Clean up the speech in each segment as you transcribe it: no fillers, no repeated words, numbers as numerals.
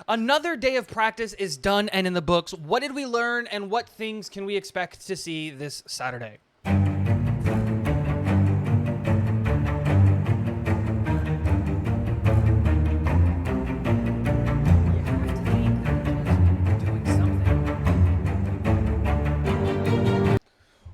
Another day of practice is done and in the books. What did we learn and what things can we expect to see this Saturday?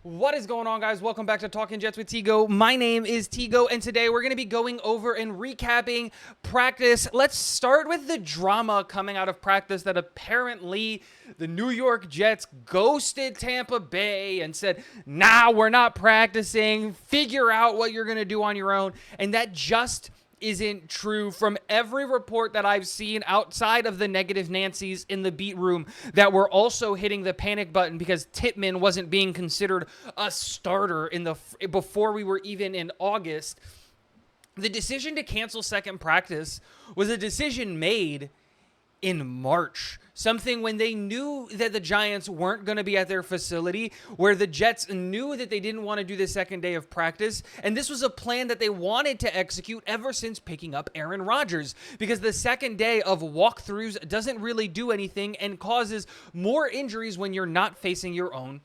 What is going on, guys? Welcome back to Talking Jets with Tigo. My name is Tigo, and today we're going to be going over and recapping practice. Let's start with the drama coming out of practice that apparently the New York Jets ghosted Tampa Bay and said, nah, we're not practicing. Figure out what you're going to do on your own. And that just isn't true. From every report that I've seen outside of the negative Nancy's in the beat room that were also hitting the panic button because Tippmann wasn't being considered a starter before we were even in August. The decision to cancel second practice was a decision made in March, something when they knew that the Giants weren't going to be at their facility, where the Jets knew that they didn't want to do the second day of practice, and this was a plan that they wanted to execute ever since picking up Aaron Rodgers, because the second day of walkthroughs doesn't really do anything and causes more injuries when you're not facing your own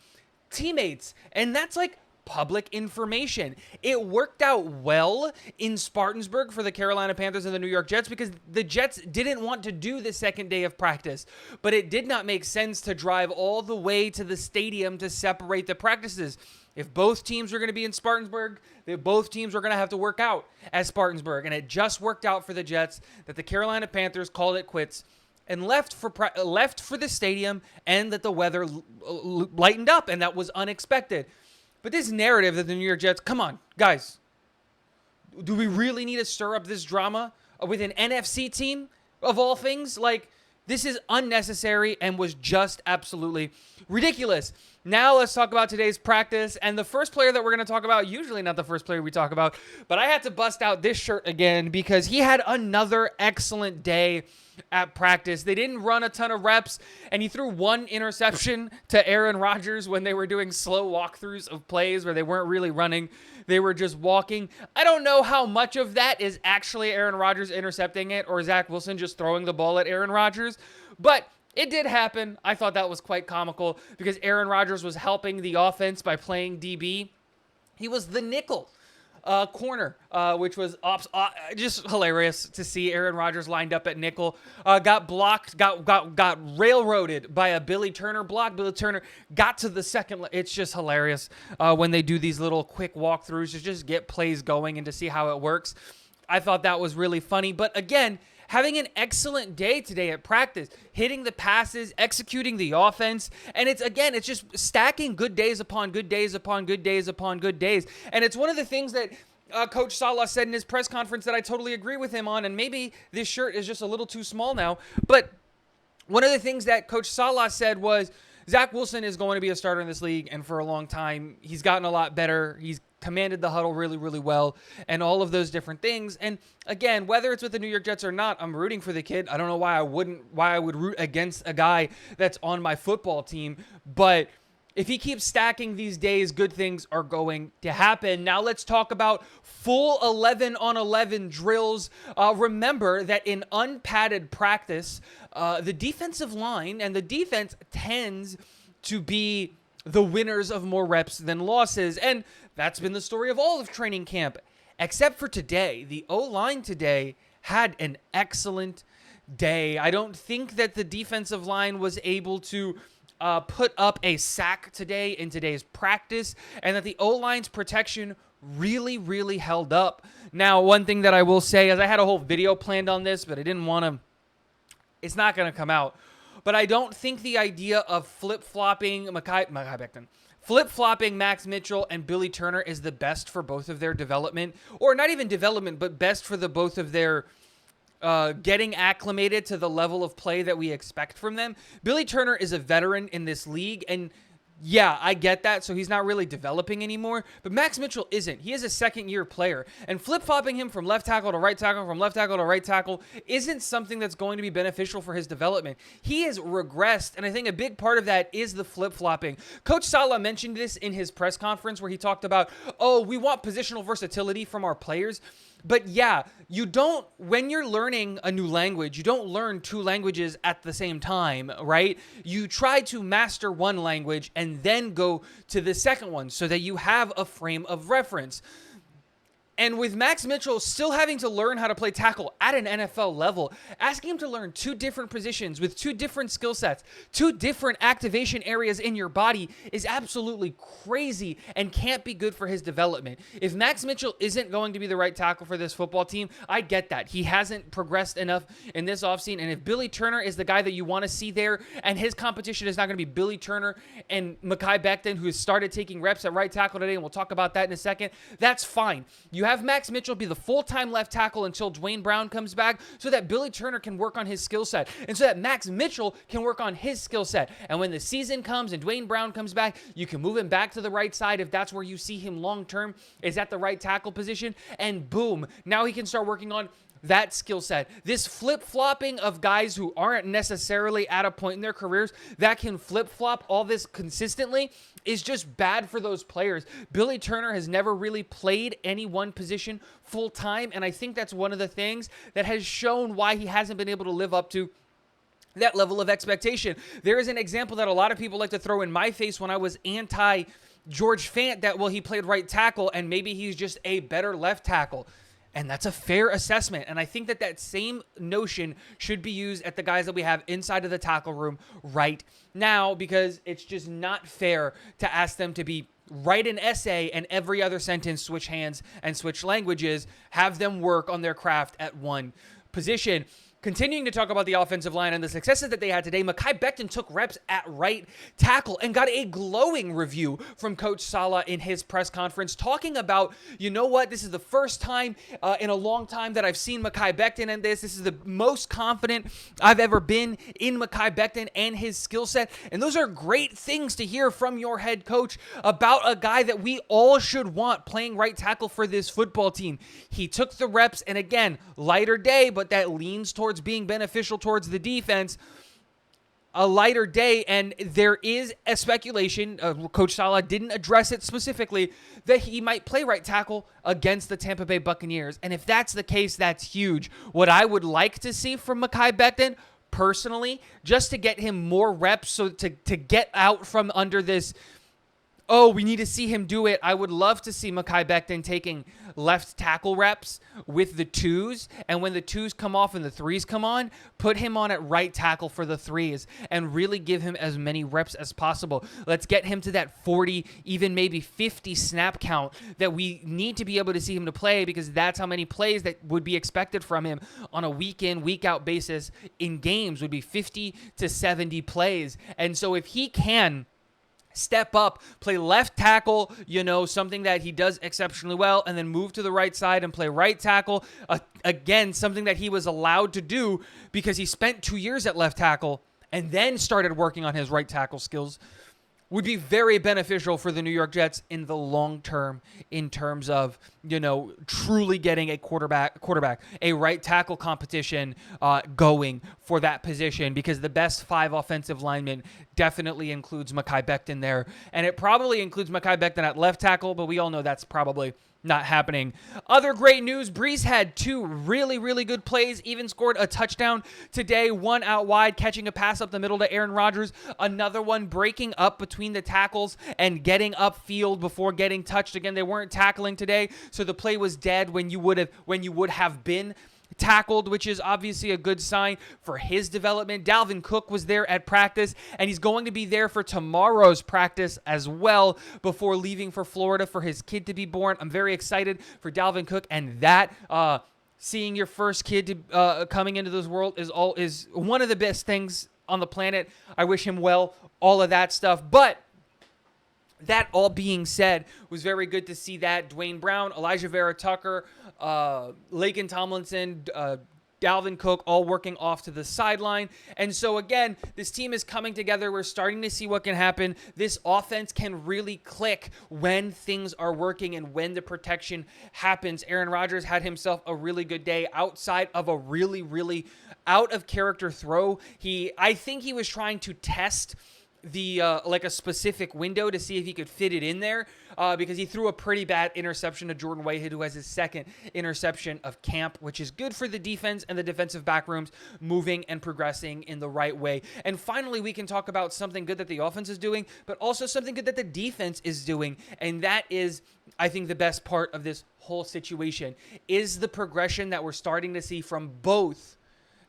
teammates, and that's like public information. It worked out well in Spartanburg for the Carolina Panthers and the New York Jets because the Jets didn't want to do the second day of practice, but it did not make sense to drive all the way to the stadium to separate the practices. If both teams were going to be in Spartanburg, both teams were going to have to work out at Spartanburg, and it just worked out for the Jets that the Carolina Panthers called it quits and left for the stadium, and that the weather lightened up, and that was unexpected. But this narrative that the New York Jets, come on, guys, do we really need to stir up this drama with an NFC team of all things? Like, this is unnecessary and was just absolutely ridiculous. Now let's talk about today's practice. And the first player that we're going to talk about, usually not the first player we talk about, but I had to bust out this shirt again because he had another excellent day at practice. They didn't run a ton of reps, and he threw one interception to Aaron Rodgers when they were doing slow walkthroughs of plays where they weren't really running. They were just walking. I don't know how much of that is actually Aaron Rodgers intercepting it or Zach Wilson just throwing the ball at Aaron Rodgers, but it did happen. I thought that was quite comical because Aaron Rodgers was helping the offense by playing DB. He was the nickel corner, which was just hilarious to see Aaron Rodgers lined up at nickel. Got blocked, got railroaded by a Billy Turner block. Billy Turner got to the second. It's just hilarious when they do these little quick walkthroughs to just get plays going and to see how it works. I thought that was really funny. But again, having an excellent day today at practice, hitting the passes, executing the offense, and it's just stacking good days upon good days upon good days upon good days. And it's one of the things that Coach Saleh said in his press conference that I totally agree with him on, and maybe this shirt is just a little too small now, but one of the things that Coach Saleh said was Zach Wilson is going to be a starter in this league, and for a long time, he's gotten a lot better. He's commanded the huddle really, really well, and all of those different things. And again, whether it's with the New York Jets or not, I'm rooting for the kid. I don't know why I would root against a guy that's on my football team, but if he keeps stacking these days, good things are going to happen. Now let's talk about full 11-on-11 drills. Remember that in unpadded practice, the defensive line and the defense tends to be the winners of more reps than losses. And that's been the story of all of training camp, except for today. The O-line today had an excellent day. I don't think that the defensive line was able to put up a sack today in today's practice, and that the O-line's protection really, really held up. Now, one thing that I will say is I had a whole video planned on this, but I didn't want to. It's not going to come out. But I don't think the idea of flip-flopping flip-flopping Max Mitchell and Billy Turner is the best for both of their development, or not even development, but best for the both of their getting acclimated to the level of play that we expect from them. Billy Turner is a veteran in this league, and yeah, I get that. So he's not really developing anymore. But Max Mitchell isn't. He is a second-year player. And flip-flopping him from left tackle to right tackle, from left tackle to right tackle, isn't something that's going to be beneficial for his development. He has regressed, and I think a big part of that is the flip-flopping. Coach Saleh mentioned this in his press conference where he talked about, we want positional versatility from our players. But yeah, you don't, when you're learning a new language, you don't learn two languages at the same time, right? You try to master one language and then go to the second one so that you have a frame of reference. And with Max Mitchell still having to learn how to play tackle at an NFL level, asking him to learn two different positions with two different skill sets, two different activation areas in your body is absolutely crazy and can't be good for his development. If Max Mitchell isn't going to be the right tackle for this football team, I get that. He hasn't progressed enough in this offseason. And if Billy Turner is the guy that you want to see there, and his competition is not going to be Billy Turner and Mekhi Becton, who has started taking reps at right tackle today, and we'll talk about that in a second, that's fine. You have Max Mitchell be the full-time left tackle until Dwayne Brown comes back so that Billy Turner can work on his skill set and so that Max Mitchell can work on his skill set. And when the season comes and Dwayne Brown comes back, you can move him back to the right side if that's where you see him long-term, is at the right tackle position. And boom, now he can start working on that skill set. This flip-flopping of guys who aren't necessarily at a point in their careers that can flip-flop all this consistently is just bad for those players. Billy Turner has never really played any one position full-time, and I think that's one of the things that has shown why he hasn't been able to live up to that level of expectation. There is an example that a lot of people like to throw in my face when I was anti-George Fant that, well, he played right tackle and maybe he's just a better left tackle. And that's a fair assessment. And I think that that same notion should be used at the guys that we have inside of the tackle room right now, because it's just not fair to ask them to be write an essay and every other sentence switch hands and switch languages, have them work on their craft at one position. Continuing to talk about the offensive line and the successes that they had today, Mekhi Becton took reps at right tackle and got a glowing review from Coach Saleh in his press conference, talking about, you know what, this is the first time in a long time that I've seen Mekhi Becton in this. This is the most confident I've ever been in Mekhi Becton and his skill set. And those are great things to hear from your head coach about a guy that we all should want playing right tackle for this football team. He took the reps, and again, lighter day, but that leans towards being beneficial towards the defense. A lighter day, and there is a speculation, Coach Saleh didn't address it specifically, that he might play right tackle against the Tampa Bay Buccaneers. And if that's the case, that's huge. What I would like to see from Mekhi Becton, personally, just to get him more reps, so to get out from under this, oh, we need to see him do it. I would love to see Mekhi Becton taking left tackle reps with the twos, and when the twos come off and the threes come on, put him on at right tackle for the threes and really give him as many reps as possible. Let's get him to that 40, even maybe 50 snap count that we need to be able to see him to play, because that's how many plays that would be expected from him on a week in, week out basis in games would be 50 to 70 plays. And so if he can step up, play left tackle, something that he does exceptionally well, and then move to the right side and play right tackle. Again, something that he was allowed to do because he spent 2 years at left tackle and then started working on his right tackle skills, would be very beneficial for the New York Jets in the long term in terms of, truly getting a quarterback, a right tackle competition going for that position, because the best 5 offensive linemen definitely includes Mekhi Becton there. And it probably includes Mekhi Becton at left tackle, but we all know that's probably not happening. Other great news, Brees had 2 really, really good plays, even scored a touchdown today, one out wide, catching a pass up the middle to Aaron Rodgers, another one breaking up between the tackles and getting upfield before getting touched. Again, they weren't tackling today, so the play was dead when you would have been tackled, which is obviously a good sign for his development. Dalvin Cook was there at practice, and he's going to be there for tomorrow's practice as well before leaving for Florida for his kid to be born. I'm very excited for Dalvin Cook, and that seeing your first kid coming into this world is one of the best things on the planet. I wish him well, all of that stuff. But that all being said, it was very good to see that Dwayne Brown, Elijah Vera Tucker, Laken Tomlinson, Dalvin Cook all working off to the sideline. And so again, this team is coming together. We're starting to see what can happen. This offense can really click when things are working and when the protection happens. Aaron Rodgers had himself a really good day outside of a really, really out of character throw. I think he was trying to test the like a specific window to see if he could fit it in there because he threw a pretty bad interception to Jordan Whitehead, who has his second interception of camp, which is good for the defense and the defensive back rooms moving and progressing in the right way. And finally, we can talk about something good that the offense is doing, but also something good that the defense is doing, and that is, I think, the best part of this whole situation is the progression that we're starting to see from both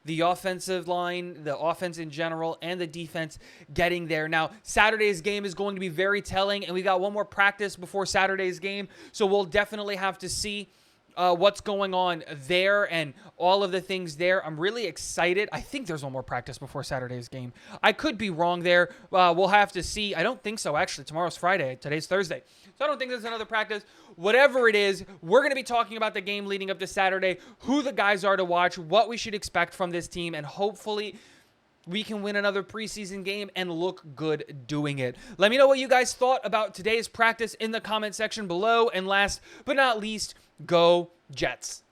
the offensive line, the offense in general, and the defense getting there. Now, Saturday's game is going to be very telling, and we got one more practice before Saturday's game, so we'll definitely have to see what's going on there and all of the things there. I'm really excited. I think there's one more practice before Saturday's game. I could be wrong there. We'll have to see. I don't think so, actually. Tomorrow's Friday. Today's Thursday. So I don't think there's another practice. Whatever it is, we're going to be talking about the game leading up to Saturday, who the guys are to watch, what we should expect from this team, and hopefully we can win another preseason game and look good doing it. Let me know what you guys thought about today's practice in the comment section below. And last but not least, go Jets.